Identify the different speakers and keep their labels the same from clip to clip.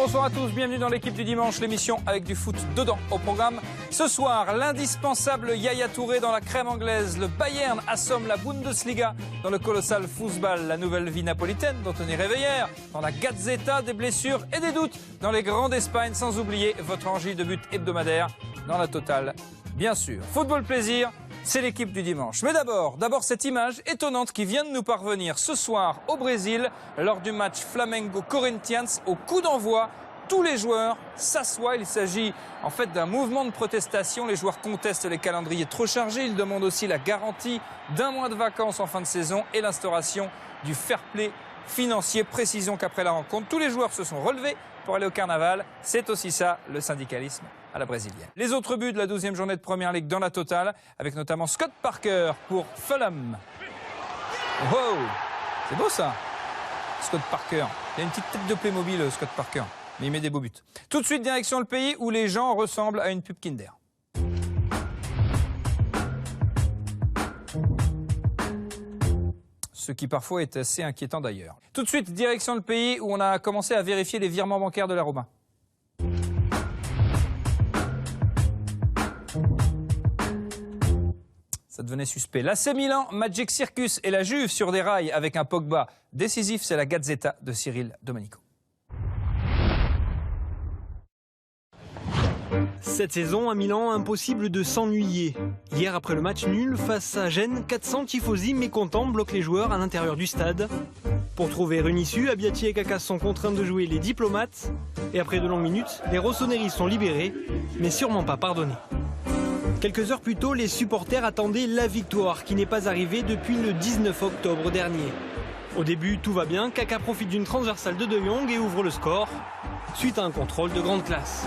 Speaker 1: Bonsoir à tous, bienvenue dans l'équipe du dimanche, l'émission avec du foot dedans au programme. Ce soir, l'indispensable Yaya Touré dans la crème anglaise. Le Bayern assomme la Bundesliga dans le colossal Fußball. La nouvelle vie napolitaine d'Anthony Réveillère. Dans la Gazzetta, des blessures et des doutes dans les grands d'Espagne. Sans oublier votre angie de but hebdomadaire dans la totale, bien sûr. Football plaisir, c'est l'équipe du dimanche. Mais d'abord cette image étonnante qui vient de nous parvenir ce soir au Brésil lors du match Flamengo-Corinthians. Au coup d'envoi, tous les joueurs s'assoient. Il s'agit en fait d'un mouvement de protestation. Les joueurs contestent les calendriers trop chargés. Ils demandent aussi la garantie d'un mois de vacances en fin de saison et l'instauration du fair play financier. Précisons qu'après la rencontre, tous les joueurs se sont relevés pour aller au carnaval. C'est aussi ça, le syndicalisme à la brésilienne. Les autres buts de la 12e journée de Première Ligue dans la totale, avec notamment Scott Parker pour Fulham. Wow, c'est beau ça, Scott Parker. Il a une petite tête de Playmobil, Scott Parker, mais il met des beaux buts. Tout de suite, direction le pays où les gens ressemblent à une pub Kinder. Ce qui parfois est assez inquiétant d'ailleurs. Tout de suite, direction le pays où on a commencé à vérifier les virements bancaires de la Roma. Ça devenait suspect. L'AC Milan, Magic Circus et la Juve sur des rails avec un Pogba décisif, c'est la Gazzetta de Cyril Domenico.
Speaker 2: Cette saison, à Milan, impossible de s'ennuyer. Hier, après le match nul face à Gênes, 400 tifosi mécontents bloquent les joueurs à l'intérieur du stade. Pour trouver une issue, Abbiati et Kaká sont contraints de jouer les diplomates. Et après de longues minutes, les Rossoneri sont libérés, mais sûrement pas pardonnés. Quelques heures plus tôt, les supporters attendaient la victoire, qui n'est pas arrivée depuis le 19 octobre dernier. Au début, tout va bien, Kaká profite d'une transversale de De Jong et ouvre le score, suite à un contrôle de grande classe.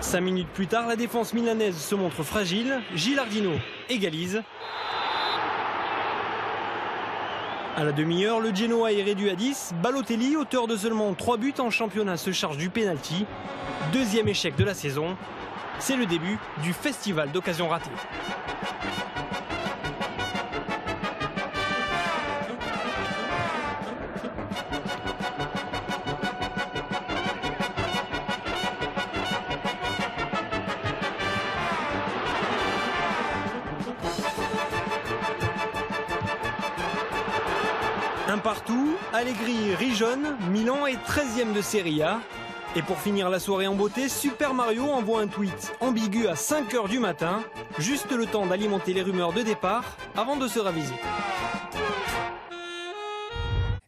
Speaker 2: 5 minutes plus tard, la défense milanaise se montre fragile. Gilardino égalise. À la demi-heure, le Genoa est réduit à 10. Balotelli, auteur de seulement 3 buts en championnat, se charge du pénalty. Deuxième échec de la saison. C'est le début du festival d'occasions ratées. Un partout, Allegri rigeonne, Milan est 13e de Serie A. Et pour finir la soirée en beauté, Super Mario envoie un tweet ambigu à 5 h du matin, juste le temps d'alimenter les rumeurs de départ avant de se raviser.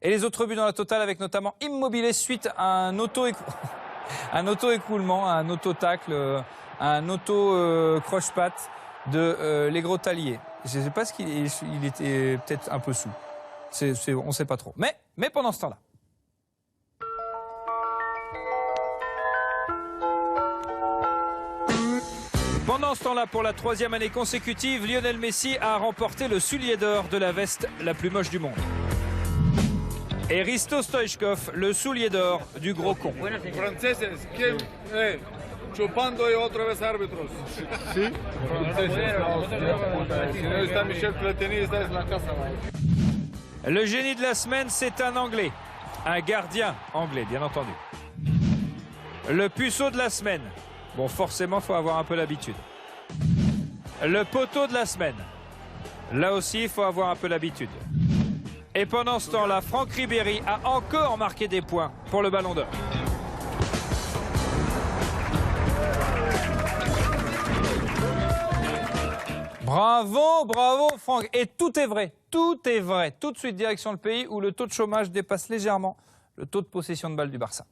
Speaker 1: Et les autres buts dans la totale avec notamment Immobilier suite à un auto-écroulement, un auto-tacle, un auto-croche-patte de les gros taliers. Je ne sais pas ce qu'il était peut-être un peu sous. On ne sait pas trop. Mais pendant ce temps-là. Pendant ce temps-là, pour la 3e année consécutive, Lionel Messi a remporté le soulier d'or de la veste la plus moche du monde. Et Risto Stoichkov, le soulier d'or du gros con.
Speaker 3: Chupando y otra vez árbitros. Sí.
Speaker 1: Le génie de la semaine, c'est un Anglais. Un gardien anglais, bien entendu. Le puceau de la semaine. Bon, forcément, il faut avoir un peu l'habitude. Le poteau de la semaine. Là aussi, il faut avoir un peu l'habitude. Et pendant ce temps-là, Franck Ribéry a encore marqué des points pour le Ballon d'Or. Bravo, bravo Franck. Et tout est vrai, tout est vrai. Tout de suite, direction le pays où le taux de chômage dépasse légèrement le taux de possession de balle du Barça.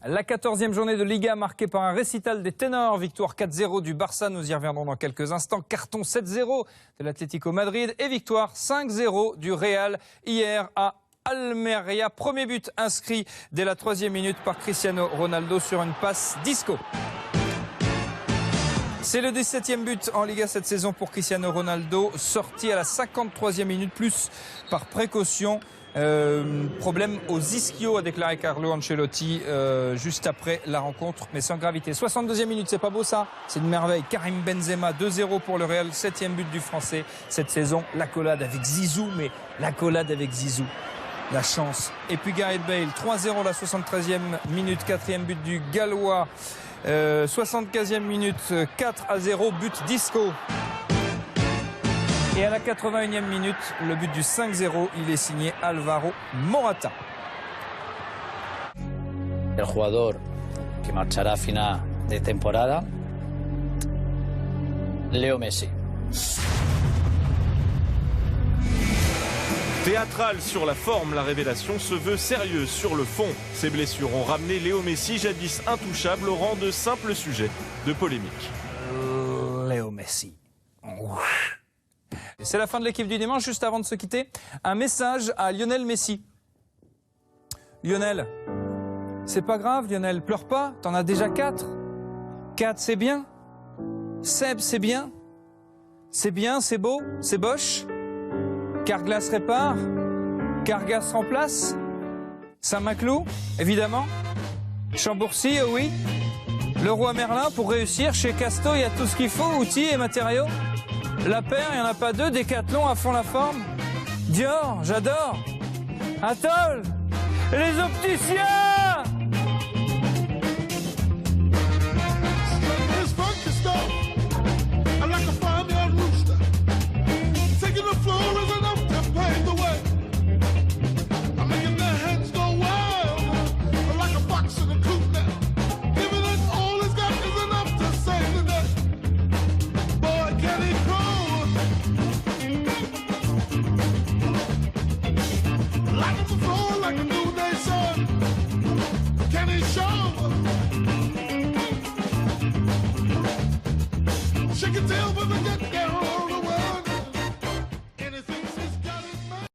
Speaker 1: La 14e journée de Liga marquée par un récital des ténors. Victoire 4-0 du Barça, nous y reviendrons dans quelques instants. Carton 7-0 de l'Atlético Madrid et victoire 5-0 du Real hier à Almeria. Premier but inscrit dès la 3e minute par Cristiano Ronaldo sur une passe disco. C'est le 17e but en Liga cette saison pour Cristiano Ronaldo, sorti à la 53e minute, plus par précaution. Problème aux ischios, a déclaré Carlo Ancelotti juste après la rencontre, mais sans gravité. 62e minute, c'est pas beau ça? C'est une merveille. Karim Benzema, 2-0 pour le Real, 7e but du Français cette saison. L'accolade avec Zizou, mais l'accolade avec Zizou, la chance. Et puis Gareth Bale, 3-0 la 73e minute, 4e but du Gallois. 75e minute, 4-0, but d'Isco. Et à la 81e minute, le but du 5-0, il est signé Alvaro Morata.
Speaker 4: El jugador que marchará a final de temporada, Leo Messi.
Speaker 5: Théâtral sur la forme, la révélation se veut sérieuse sur le fond. Ces blessures ont ramené Léo Messi, jadis intouchable, au rang de simple sujet de polémique.
Speaker 1: Léo Messi. C'est la fin de l'équipe du dimanche. Juste avant de se quitter, un message à Lionel Messi. Lionel, c'est pas grave Lionel, pleure pas, t'en as déjà 4. 4 c'est bien. Seb c'est bien. C'est bien, c'est beau, c'est boche. Carglass répare, Cargas remplace, Saint-Maclou, évidemment, Chambourcy, oh oui, Leroy Merlin pour réussir, chez Casto il y a tout ce qu'il faut, outils et matériaux, La Paire, il n'y en a pas 2, Décathlon à fond la forme, Dior, j'adore, Atoll, les opticiens.
Speaker 6: She can tell by the get